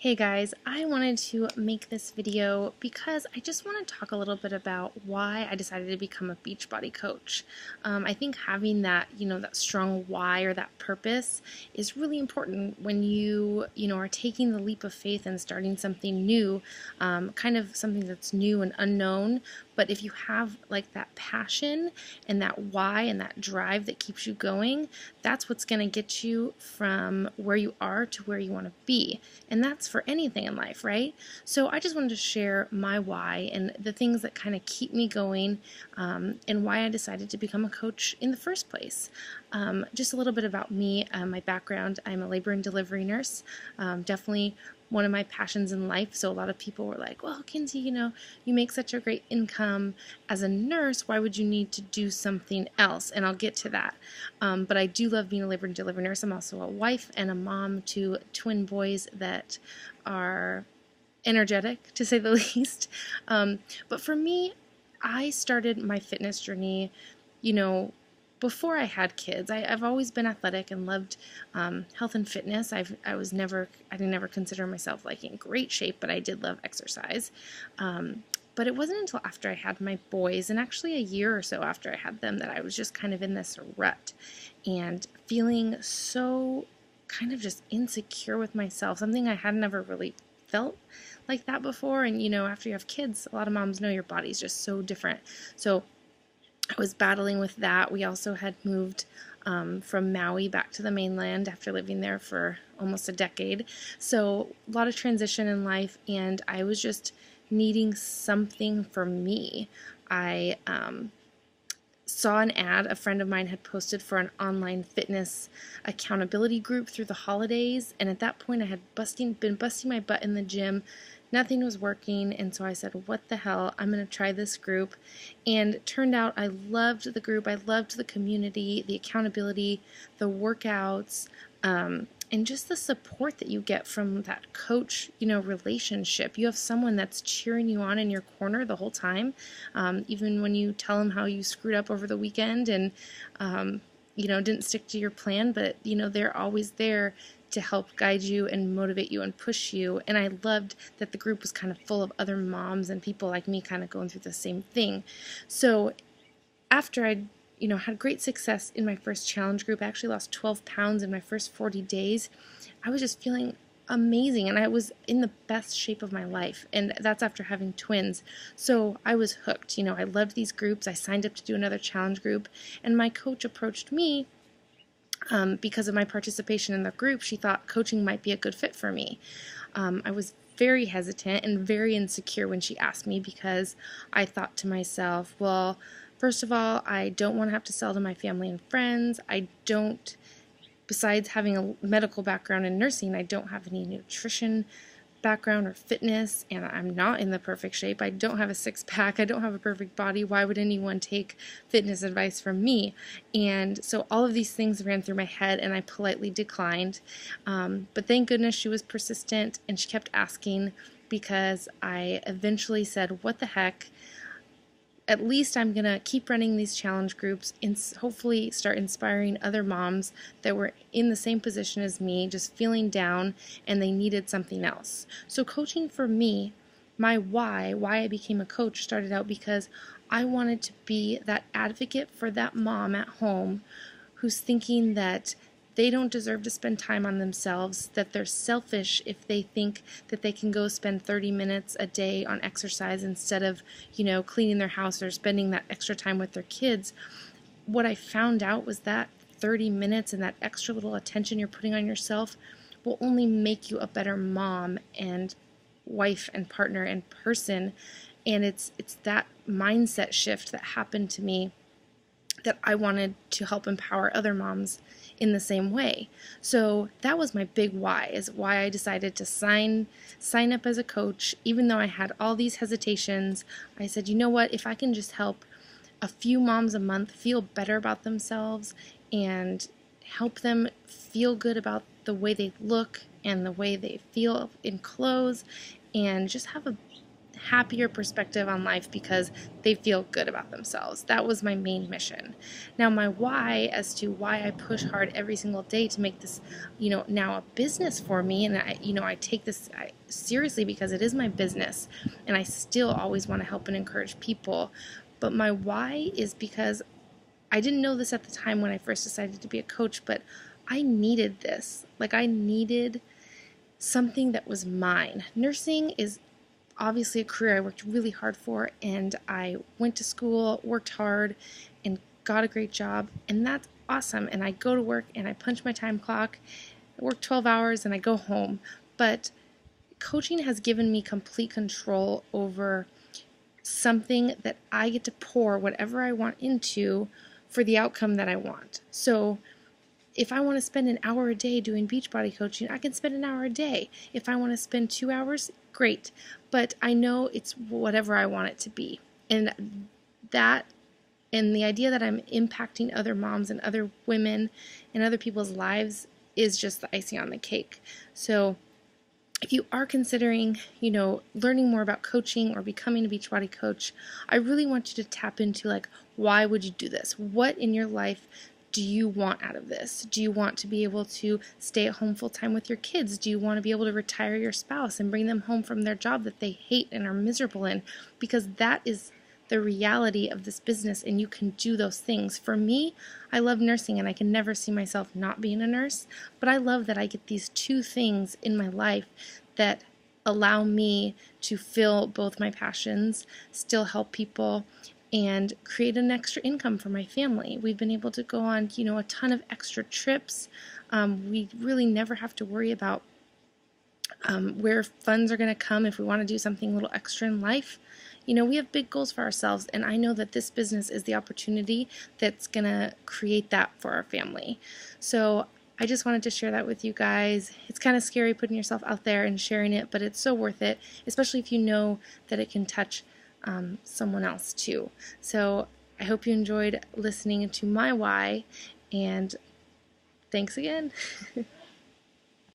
Hey guys, I wanted to make this video because I just want to talk a little bit about why I decided to become a Beachbody coach. I think having that, that strong why or that purpose is really important when you are taking the leap of faith and starting something new, kind of something that's new and unknown. But if you have like that passion and that why and that drive that keeps you going, that's what's going to get you from where you are to where you want to be. And that's for anything in life, right? So I just wanted to share my why and the things that kind of keep me going, and why I decided to become a coach in the first place. Just a little bit about me, my background. I'm a labor and delivery nurse. Definitely one of my passions in life. So a lot of people were like, well, Kinsey, you make such a great income as a nurse. Why would you need to do something else? And I'll get to that. But I do love being a labor and delivery nurse. I'm also a wife and a mom to twin boys that are energetic, to say the least. But for me, I started my fitness journey, before I had kids. I've always been athletic and loved health and fitness. I didn't never consider myself like in great shape, but I did love exercise. But it wasn't until after I had my boys, and actually a year or so after I had them, that I was just kind of in this rut and feeling so kind of just insecure with myself, something I had never really felt like that before. And after you have kids, a lot of moms know your body's just so different. So I was battling with that. We also had moved from Maui back to the mainland after living there for almost a decade. So a lot of transition in life, and I was just needing something for me. I saw an ad a friend of mine had posted for an online fitness accountability group through the holidays, and at that point I had been busting my butt in the gym. Nothing was working, and so I said, what the hell, I'm going to try this group. And it turned out I loved the group. I loved the community, the accountability, the workouts, and just the support that you get from that coach, relationship. You have someone that's cheering you on in your corner the whole time, even when you tell them how you screwed up over the weekend and, didn't stick to your plan, but, they're always there to help guide you and motivate you and push you. And I loved that the group was kind of full of other moms and people like me kind of going through the same thing. So after I had great success in my first challenge group, I actually lost 12 pounds in my first 40 days. I was just feeling amazing, and I was in the best shape of my life, and that's after having twins. So I was hooked. I loved these groups. I signed up to do another challenge group, and my coach approached me because of my participation in the group. She thought coaching might be a good fit for me. I was very hesitant and very insecure when she asked me, because I thought to myself, well, first of all, I don't want to have to sell to my family and friends. Besides having a medical background in nursing, I don't have any nutrition background or fitness, and I'm not in the perfect shape. I don't have a six-pack. I don't have a perfect body. Why would anyone take fitness advice from me? And so all of these things ran through my head, and I politely declined. But thank goodness she was persistent, and she kept asking, because I eventually said, what the heck? At least I'm going to keep running these challenge groups and hopefully start inspiring other moms that were in the same position as me, just feeling down, and they needed something else. So coaching for me, my why I became a coach, started out because I wanted to be that advocate for that mom at home who's thinking that they don't deserve to spend time on themselves, that they're selfish if they think that they can go spend 30 minutes a day on exercise instead of, cleaning their house or spending that extra time with their kids. What I found out was that 30 minutes and that extra little attention you're putting on yourself will only make you a better mom and wife and partner and person. And it's that mindset shift that happened to me that I wanted to help empower other moms in the same way. So that was my big why, is why I decided to sign up as a coach. Even though I had all these hesitations, I said, you know what, if I can just help a few moms a month feel better about themselves and help them feel good about the way they look and the way they feel in clothes, and just have a happier perspective on life because they feel good about themselves. That was my main mission. Now, my why, as to why I push hard every single day to make this, now a business for me, and I take this seriously because it is my business, and I still always want to help and encourage people. But my why is because I didn't know this at the time when I first decided to be a coach, but I needed this. Like, I needed something that was mine. Nursing is obviously a career I worked really hard for, and I went to school, worked hard, and got a great job, and that's awesome. And I go to work and I punch my time clock, I work 12 hours, and I go home. But coaching has given me complete control over something that I get to pour whatever I want into for the outcome that I want. So if I want to spend an hour a day doing Beachbody coaching, I can spend an hour a day. If I want to spend 2 hours, great. But I know it's whatever I want it to be. And that, and the idea that I'm impacting other moms and other women and other people's lives is just the icing on the cake. So if you are considering, learning more about coaching or becoming a Beachbody coach, I really want you to tap into, like, why would you do this? What in your life do you want out of this? Do you want to be able to stay at home full time with your kids? Do you want to be able to retire your spouse and bring them home from their job that they hate and are miserable in? Because that is the reality of this business, and you can do those things. For me, I love nursing, and I can never see myself not being a nurse, but I love that I get these two things in my life that allow me to fill both my passions, still help people, and create an extra income for my family. We've been able to go on, a ton of extra trips. We really never have to worry about where funds are going to come if we want to do something a little extra in life. We have big goals for ourselves, and I know that this business is the opportunity that's going to create that for our family. So I just wanted to share that with you guys. It's kind of scary putting yourself out there and sharing it, but it's so worth it, especially if you know that it can touch someone else too. So I hope you enjoyed listening to my why, and thanks again.